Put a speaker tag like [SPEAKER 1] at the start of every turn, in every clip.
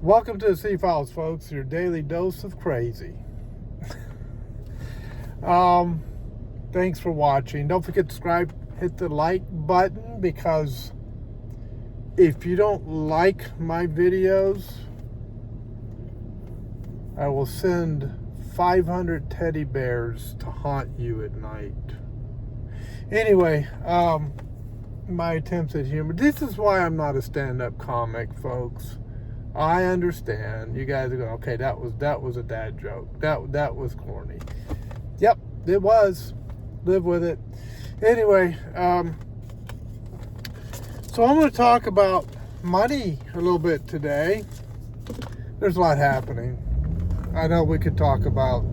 [SPEAKER 1] Welcome to the C-Files, folks, your daily dose of crazy. Thanks for watching. Don't forget to subscribe, hit the like button, because if you don't like my videos, I will send 500 teddy bears to haunt you at night. Anyway, my attempts at humor. This is why I'm not a stand-up comic, folks. I understand. You guys are going, okay, that was a dad joke. That was corny. Yep, it was. Live with it. Anyway, so I'm going to talk about money a little bit today. There's a lot happening. I know we could talk about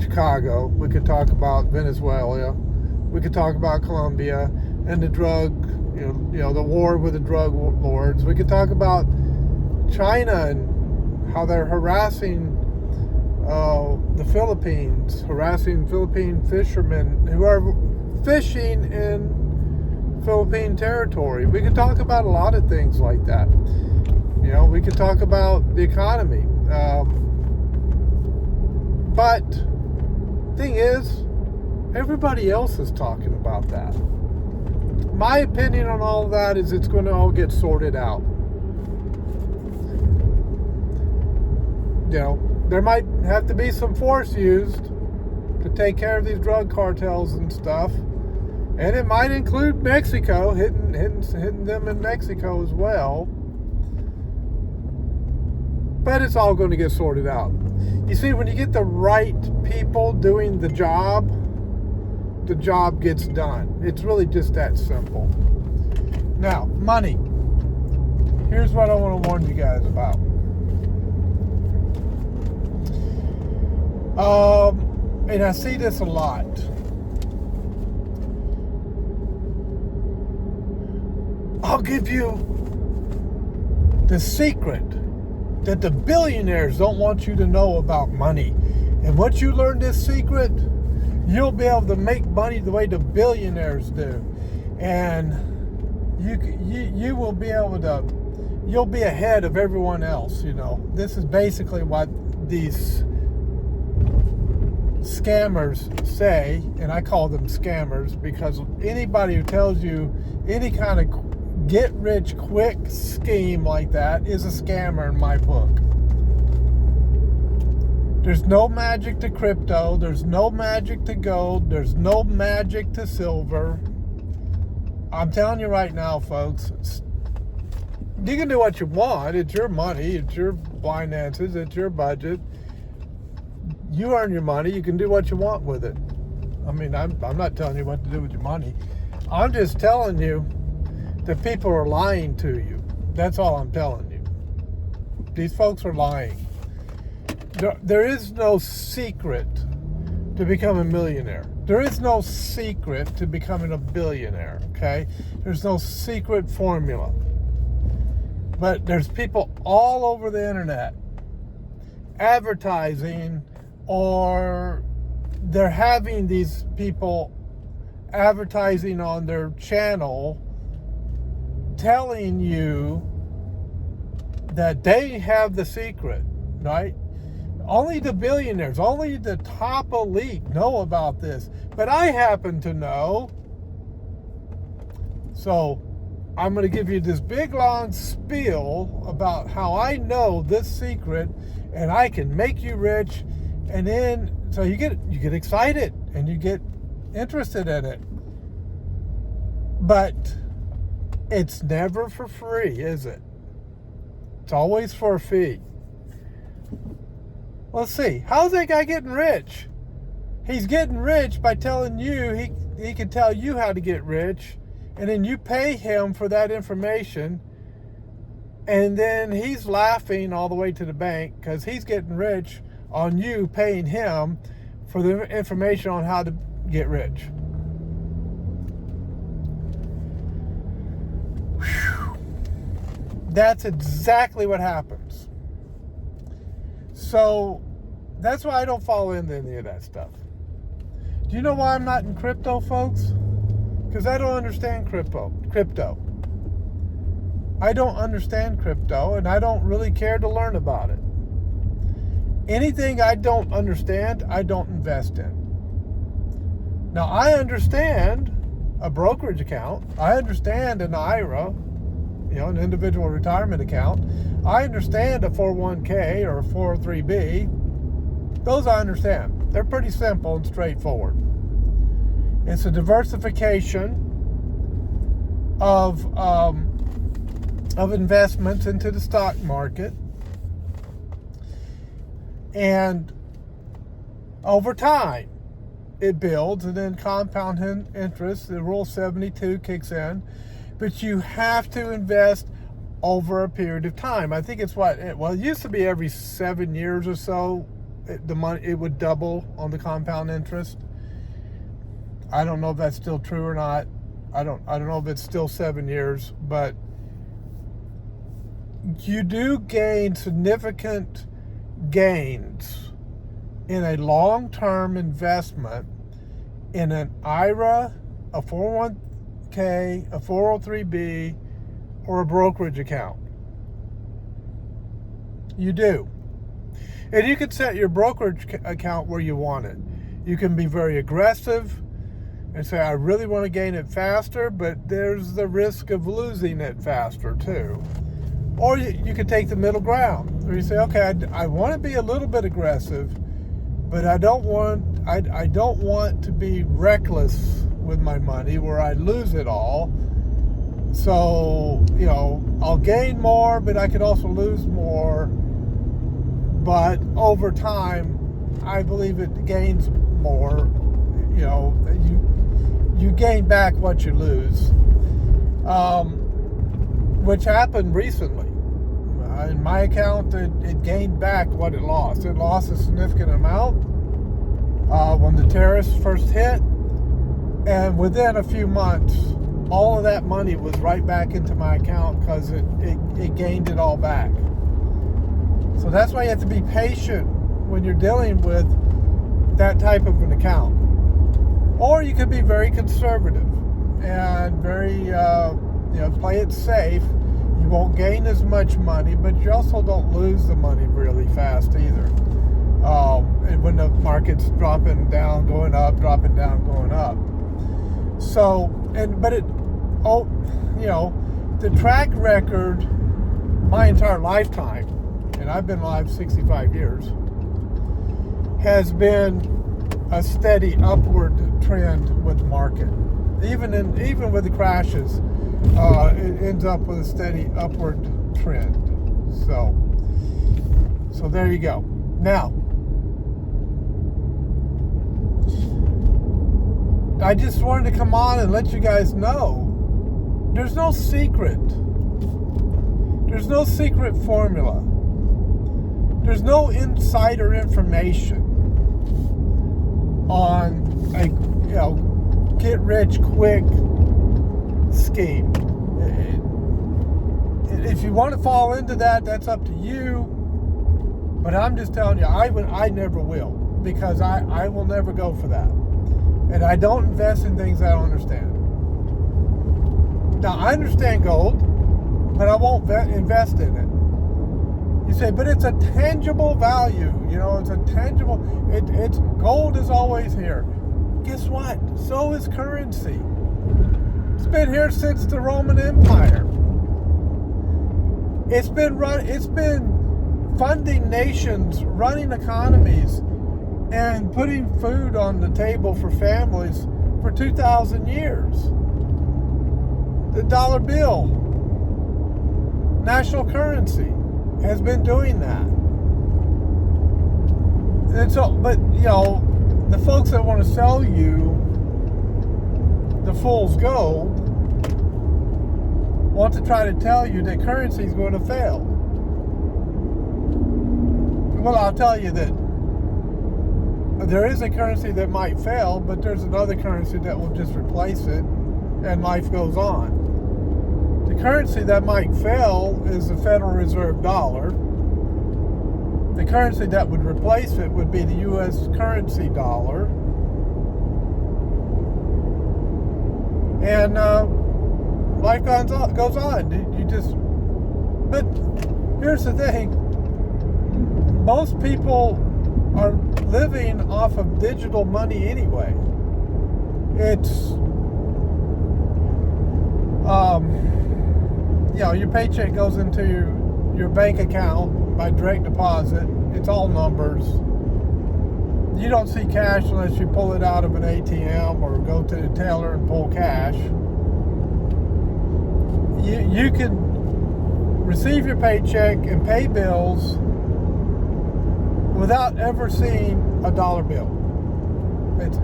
[SPEAKER 1] Chicago. We could talk about Venezuela. We could talk about Colombia and the drug, the war with the drug lords. We could talk about China and how they're harassing the Philippines, harassing Philippine fishermen who are fishing in Philippine territory. We could talk about a lot of things like that. We could talk about the economy. But thing is, everybody else is talking about that. My opinion on all of that is it's going to all get sorted out. There might have to be some force used to take care of these drug cartels and stuff. And it might include Mexico, hitting them in Mexico as well. But it's all going to get sorted out. You see, when you get the right people doing the job gets done. It's really just that simple. Now, money. Here's what I want to warn you guys about. And I see this a lot. I'll give you the secret that the billionaires don't want you to know about money. And once you learn this secret, you'll be able to make money the way the billionaires do. And you will be able to, you'll be ahead of everyone else, This is basically what these scammers say, and I call them scammers because anybody who tells you any kind of get-rich-quick scheme like that is a scammer in my book. There's no magic to crypto. There's no magic to gold. There's no magic to silver. I'm telling you right now, folks, you can do what you want. It's your money. It's your finances. It's your budget. You earn your money. You can do what you want with it. I mean, I'm not telling you what to do with your money. I'm just telling you that people are lying to you. That's all I'm telling you. These folks are lying. There is no secret to become a millionaire. There is no secret to becoming a billionaire, okay? There's no secret formula. But there's people all over the internet advertising, or they're having these people advertising on their channel telling you that they have the secret, right? Only the billionaires, only the top elite know about this. But I happen to know. So I'm going to give you this big long spiel about how I know this secret and I can make you rich. And then, so you get excited and you get interested in it. But it's never for free, is it? It's always for a fee. Let's see. How's that guy getting rich? He's getting rich by telling you, he can tell you how to get rich, and then you pay him for that information, and then he's laughing all the way to the bank because he's getting rich on you paying him for the information on how to get rich. Whew. That's exactly what happens. So that's why I don't fall into any of that stuff. Do you know why I'm not in crypto, folks? Because I don't understand crypto. I don't understand crypto, and I don't really care to learn about it. Anything I don't understand, I don't invest in. Now, I understand a brokerage account. I understand an IRA, an individual retirement account. I understand a 401k or a 403b. Those I understand. They're pretty simple and straightforward. It's a diversification of investments into the stock market. And over time, it builds, and then compound interest, the Rule 72 kicks in. But you have to invest over a period of time. I think it's it used to be every 7 years or so, it would double on the compound interest. I don't know if that's still true or not. I don't know if it's still 7 years, but you do gain significant gains in a long-term investment in an IRA, a 401k, a 403b, or a brokerage account. You do. And you can set your brokerage account where you want it. You can be very aggressive and say, I really want to gain it faster, but there's the risk of losing it faster too. Or you can take the middle ground, where you say, okay, I want to be a little bit aggressive, but I don't want to be reckless with my money where I lose it all. So, I'll gain more, but I could also lose more. But over time, I believe it gains more. You gain back what you lose, which happened recently. In my account, it gained back what it lost. It lost a significant amount when the tariffs first hit, and within a few months, all of that money was right back into my account because it gained it all back. So that's why you have to be patient when you're dealing with that type of an account. Or you could be very conservative and very, play it safe. You won't gain as much money, but you also don't lose the money really fast either. And when the market's dropping down, going up, dropping down, going up. So, the track record, my entire lifetime, and I've been alive 65 years, has been a steady upward trend with the market. Even with the crashes, it ends up with a steady upward trend. So there you go. Now, I just wanted to come on and let you guys know there's no secret. There's no secret formula. There's no insider information on a get rich quick scheme. If you want to fall into that, that's up to you. But I'm just telling you, I never will, because I will never go for that. And I don't invest in things I don't understand. Now, I understand gold, but I won't invest in it. You say, but it's a tangible value. It's a tangible. It's gold is always here. Guess what? So is currency. It's been here since the Roman Empire. It's been funding nations, running economies, and putting food on the table for families for 2,000 years. The dollar bill, national currency, has been doing that. And so, but the folks that want to sell you the fool's gold want to try to tell you that currency is going to fail. Well, I'll tell you that there is a currency that might fail, but there's another currency that will just replace it, and life goes on. The currency that might fail is the Federal Reserve dollar. The currency that would replace it would be the U.S. currency dollar. And life goes on. You just But here's the thing. Most people are living off of digital money anyway. It's, your paycheck goes into your bank account by direct deposit. It's all numbers. You don't see cash unless you pull it out of an ATM or go to the teller and pull cash. You can receive your paycheck and pay bills without ever seeing a dollar bill.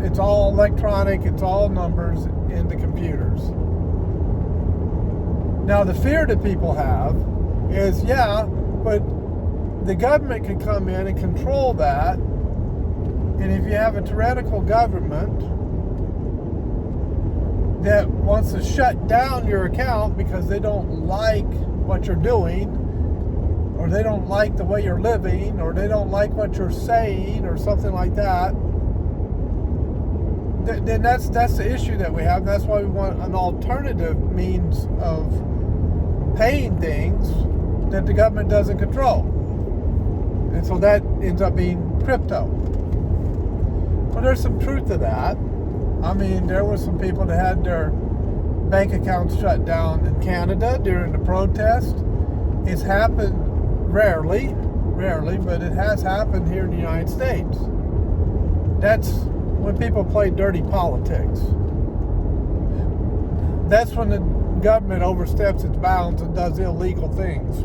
[SPEAKER 1] It's all electronic. It's all numbers in the computers. Now, the fear that people have is, but the government can come in and control that. And if you have a tyrannical government that wants to shut down your account because they don't like what you're doing, or they don't like the way you're living, or they don't like what you're saying, or something like that, then that's the issue that we have. That's why we want an alternative means of paying things that the government doesn't control. And so that ends up being crypto. Well, there's some truth to that. I mean, there were some people that had their bank accounts shut down in Canada during the protest. It's happened rarely, but it has happened here in the United States. That's when people play dirty politics. That's when the government oversteps its bounds and does illegal things.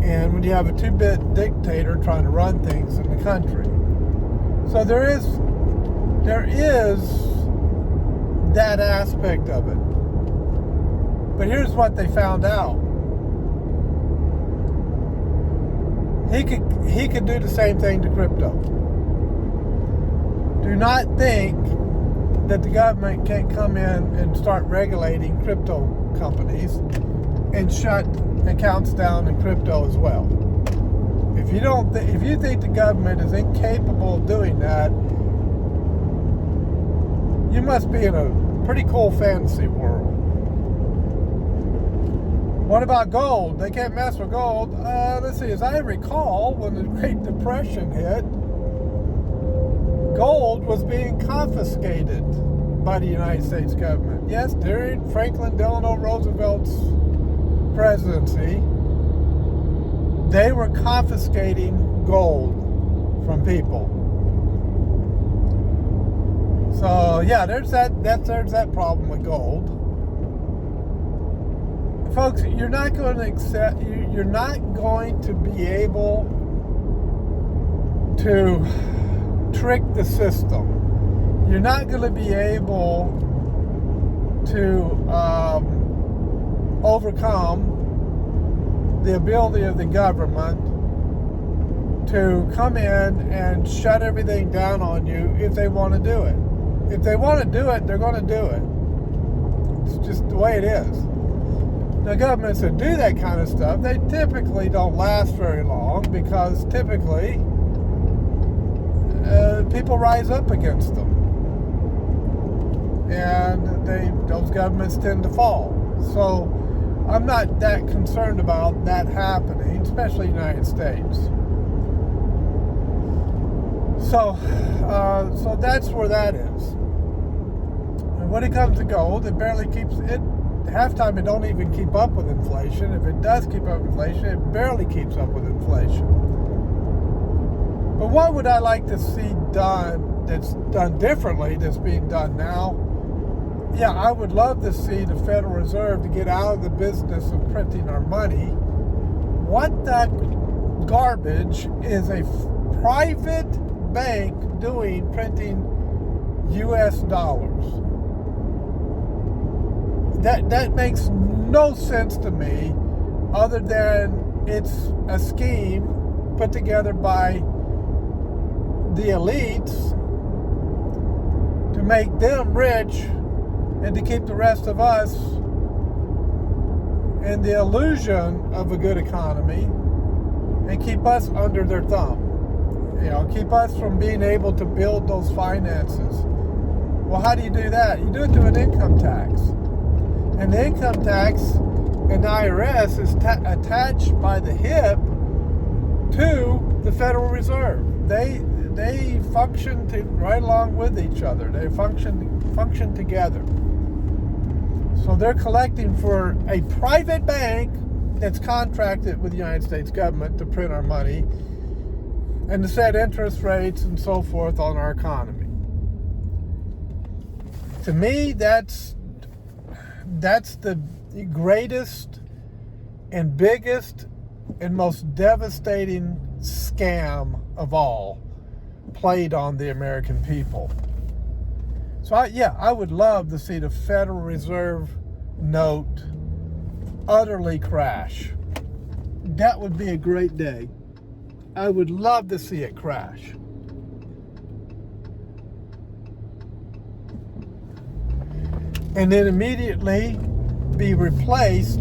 [SPEAKER 1] And when you have a two-bit dictator trying to run things in the country. So there is that aspect of it. But here's what they found out. He could do the same thing to crypto. Do not think that the government can't come in and start regulating crypto companies and shut accounts down in crypto as well. If you think the government is incapable of doing that, you must be in a pretty cool fantasy world. What about gold? They can't mess with gold. Let's see, as I recall, when the Great Depression hit, gold was being confiscated by the United States government. Yes, during Franklin Delano Roosevelt's presidency, they were confiscating gold from people. So there's that problem with gold. Folks, you're not going to be able to trick the system. You're not going to be able to overcome the ability of the government to come in and shut everything down on you if they want to do it. If they want to do it, they're going to do it. It's just the way it is. The governments that do that kind of stuff, they typically don't last very long because typically people rise up against them. And those governments tend to fall. So I'm not that concerned about that happening, especially in the United States. So that's where that is. And when it comes to gold, it barely keeps it. Half time it don't even keep up with inflation. If it does keep up with inflation, it barely keeps up with inflation. But what would I like to see done that's done differently that's being done now? Yeah, I would love to see the Federal Reserve to get out of the business of printing our money. What the garbage is a private bank doing printing US dollars? That makes no sense to me other than it's a scheme put together by the elites to make them rich and to keep the rest of us in the illusion of a good economy and keep us under their thumb. Keep us from being able to build those finances. Well, how do you do that? You do it through an income tax. And the income tax and the IRS is attached by the hip to the Federal Reserve. They function right along with each other. They function together. So they're collecting for a private bank that's contracted with the United States government to print our money and to set interest rates and so forth on our economy. To me, that's the greatest and biggest and most devastating scam of all played on the American people. So I would love to see the Federal Reserve note utterly crash. That would be a great day. I would love to see it crash. And then immediately be replaced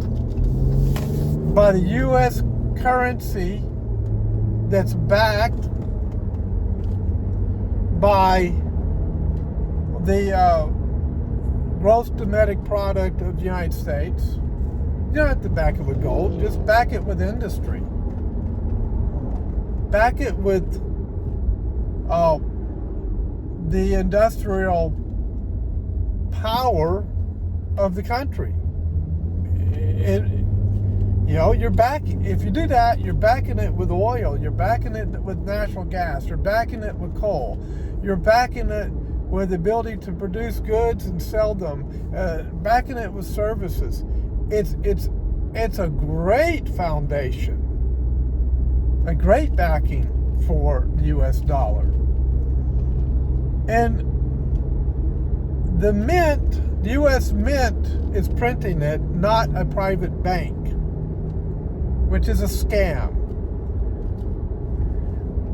[SPEAKER 1] by the U.S. currency that's backed by the gross domestic product of the United States. You don't have to back it with gold, just back it with industry. Back it with the industrial power of the country. You're backing, if you do that, you're backing it with oil, you're backing it with natural gas, you're backing it with coal, you're backing it with the ability to produce goods and sell them, backing it with services. It's a great foundation, a great backing for the U.S. dollar. And the Mint, the U.S. Mint is printing it, not a private bank, which is a scam.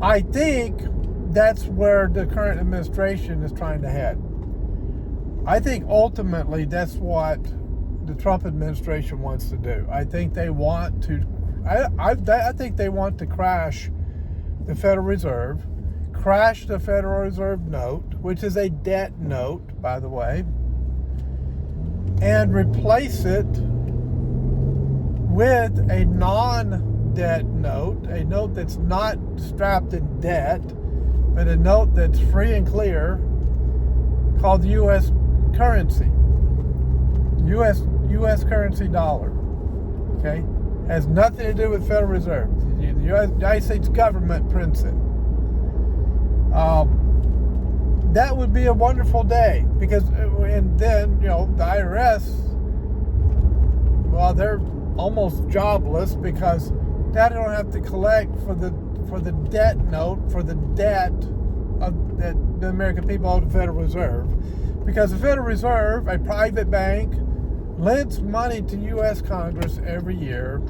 [SPEAKER 1] I think that's where the current administration is trying to head. I think ultimately that's what the Trump administration wants to do. I think they want to, I think they want to crash the Federal Reserve, crash the Federal Reserve note, which is a debt note, by the way, and replace it with a non-debt note, a note that's not strapped in debt, but a note that's free and clear, called the U.S. currency, U.S. currency dollar. Okay, has nothing to do with Federal Reserve. The United States government prints it. That would be a wonderful day, because, and then the IRS, well, they're almost jobless because they don't have to collect for the debt note, for the debt that the American people owe to the Federal Reserve, because the Federal Reserve, a private bank, lends money to U.S. Congress every year.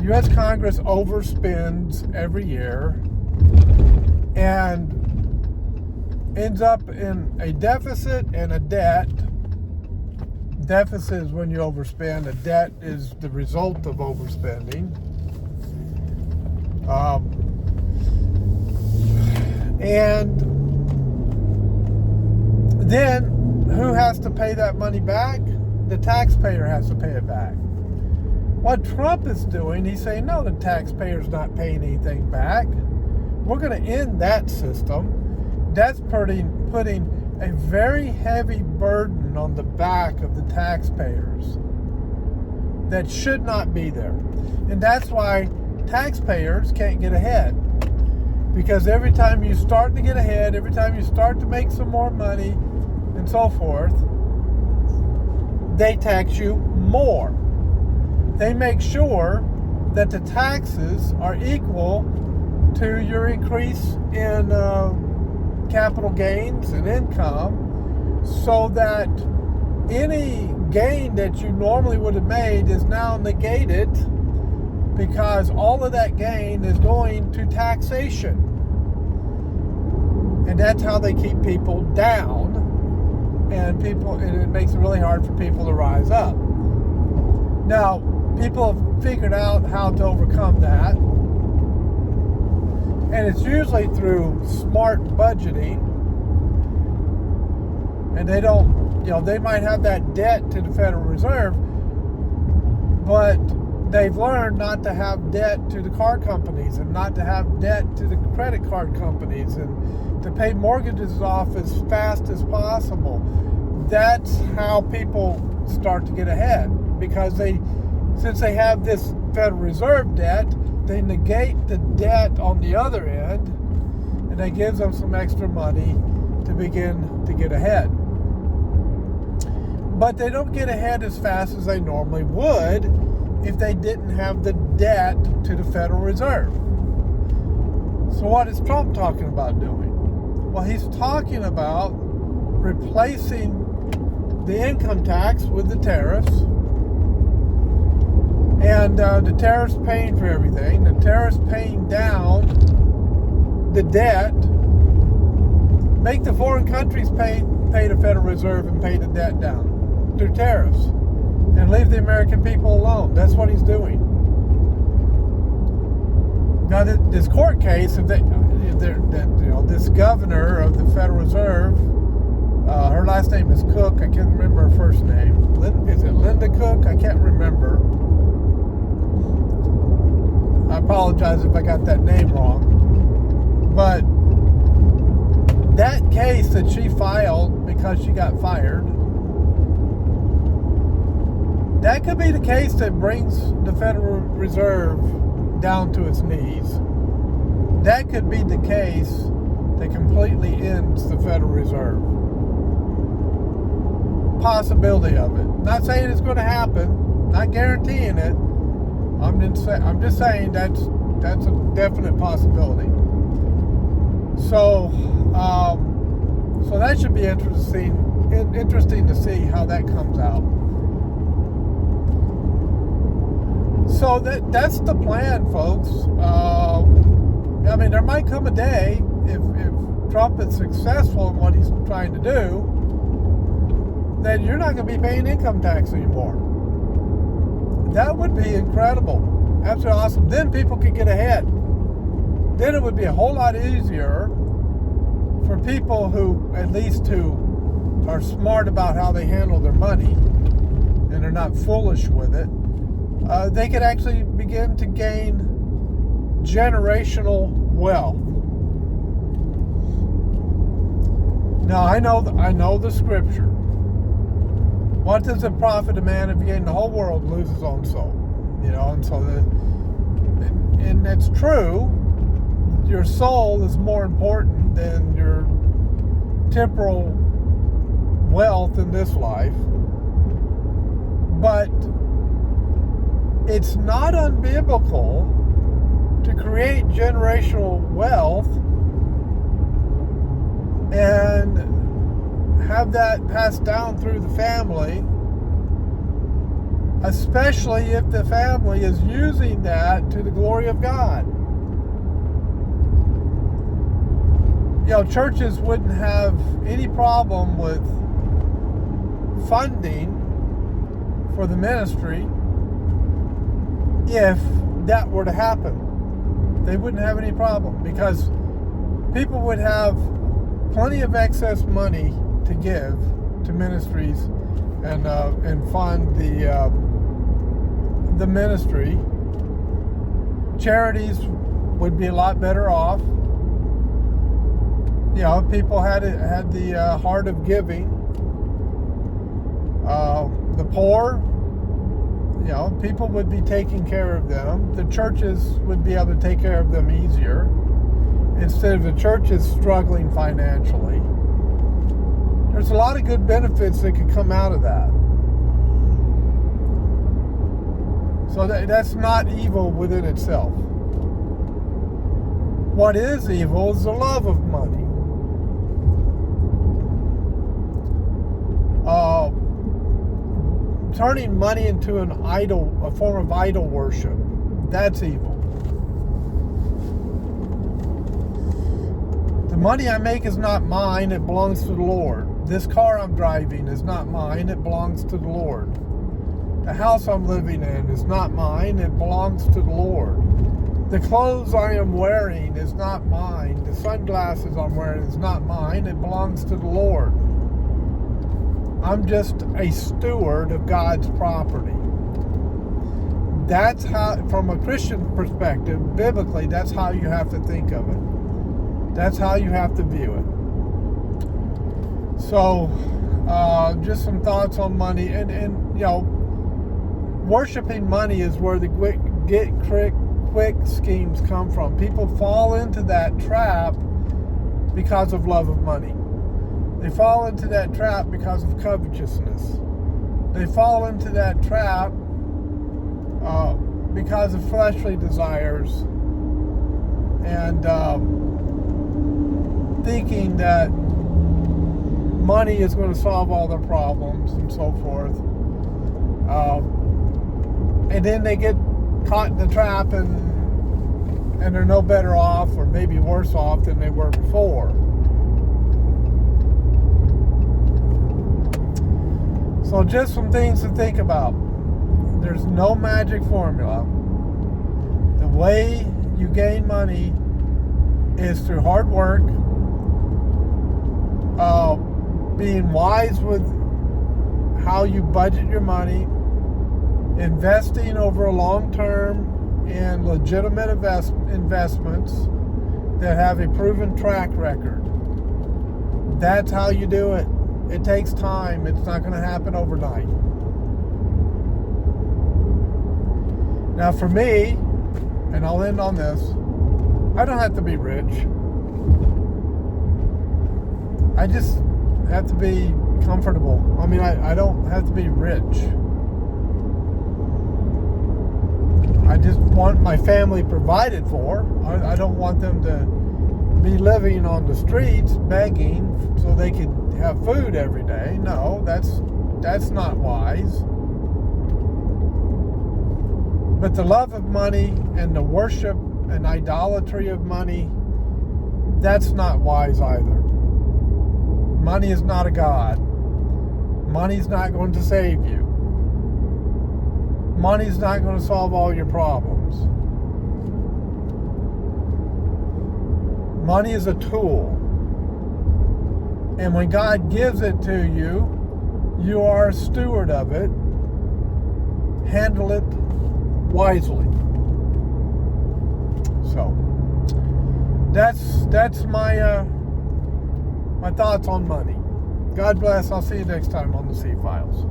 [SPEAKER 1] U.S. Congress overspends every year and ends up in a deficit and a debt. Deficit is when you overspend. A debt is the result of overspending. And then who has to pay that money back? The taxpayer has to pay it back. What Trump is doing, he's saying, no, the taxpayer's not paying anything back. We're going to end that system. That's putting a very heavy burden on the back of the taxpayers that should not be there. And that's why taxpayers can't get ahead. Because every time you start to get ahead, every time you start to make some more money and so forth, they tax you more. They make sure that the taxes are equal to your increase in capital gains and income, so that any gain that you normally would have made is now negated, because all of that gain is going to taxation. And that's how they keep people down, and it makes it really hard for people to rise up. Now, people have figured out how to overcome that, and it's usually through smart budgeting. And they don't, they might have that debt to the Federal Reserve, But they've learned not to have debt to the car companies and not to have debt to the credit card companies and to pay mortgages off as fast as possible. That's how people start to get ahead, because since they have this Federal Reserve debt, they negate the debt on the other end, and that gives them some extra money to begin to get ahead. But they don't get ahead as fast as they normally would if they didn't have the debt to the Federal Reserve. So what is Trump talking about doing? Well, he's talking about replacing the income tax with the tariffs, and the tariffs paying for everything, the tariffs paying down the debt, make the foreign countries pay the Federal Reserve and pay the debt down through tariffs, and leave the American people alone. That's what he's doing. Now, this court case, this governor of the Federal Reserve, her last name is Cook. I can't remember her first name. Is it Linda Cook? I can't remember. I apologize if I got that name wrong. But that case that she filed because she got fired, that could be the case that brings the Federal Reserve down to its knees. That could be the case that completely ends the Federal Reserve. Possibility of it. Not saying it's going to happen. Not guaranteeing it. I'm just saying that's a definite possibility. So that should be interesting to see how that comes out. So that's the plan, folks. I mean, there might come a day if Trump is successful in what he's trying to do, that you're not going to be paying income tax anymore. That would be incredible. Absolutely awesome. Then people could get ahead. Then it would be a whole lot easier for people who are smart about how they handle their money and are not foolish with it. They could actually begin to gain generational wealth. Now, I know the scripture. What does it profit a man if he gain the whole world and lose his own soul? And so and that's true. Your soul is more important than your temporal wealth in this life. But it's not unbiblical to create generational wealth and have that passed down through the family, especially if the family is using that to the glory of God. Churches wouldn't have any problem with funding for the ministry if that were to happen. They wouldn't have any problem, because people would have plenty of excess money to give to ministries and fund the ministry. Charities would be a lot better off. People had the heart of giving. The poor, people would be taking care of them. The churches would be able to take care of them easier, instead of the churches struggling financially. There's a lot of good benefits that could come out of that. So that's not evil within itself. What is evil is the love of money. Turning money into an idol, a form of idol worship, that's evil. The money I make is not mine, it belongs to the Lord. This car I'm driving is not mine, it belongs to the Lord. The house I'm living in is not mine, it belongs to the Lord. The clothes I am wearing is not mine. The sunglasses I'm wearing is not mine, it belongs to the Lord. I'm just a steward of God's property. That's how, from a Christian perspective, biblically, that's how you have to think of it. That's how you have to view it. So, just some thoughts on money. And you know, worshiping money is where the quick schemes come from. People fall into that trap because of love of money. They fall into that trap because of covetousness. They fall into that trap because of fleshly desires and thinking that money is going to solve all their problems and so forth. And then they get caught in the trap and they're no better off, or maybe worse off than they were before. So just some things to think about. There's no magic formula. The way you gain money is through hard work, being wise with how you budget your money, investing over a long term in legitimate investments that have a proven track record. That's how you do it. It takes time. It's not going to happen overnight. Now for me, and I'll end on this, I don't have to be rich. I just have to be comfortable. I mean, I don't have to be rich. I just want my family provided for. I don't want them to be living on the streets begging so they could have food every day. No, that's not wise. But the love of money and the worship and idolatry of money, that's not wise either. Money is not a god. Money's not going to save you. Money's not going to solve all your problems. Money is a tool. And when God gives it to you, you are a steward of it. Handle it wisely. So that's my my thoughts on money. God bless. I'll see you next time on the C Files.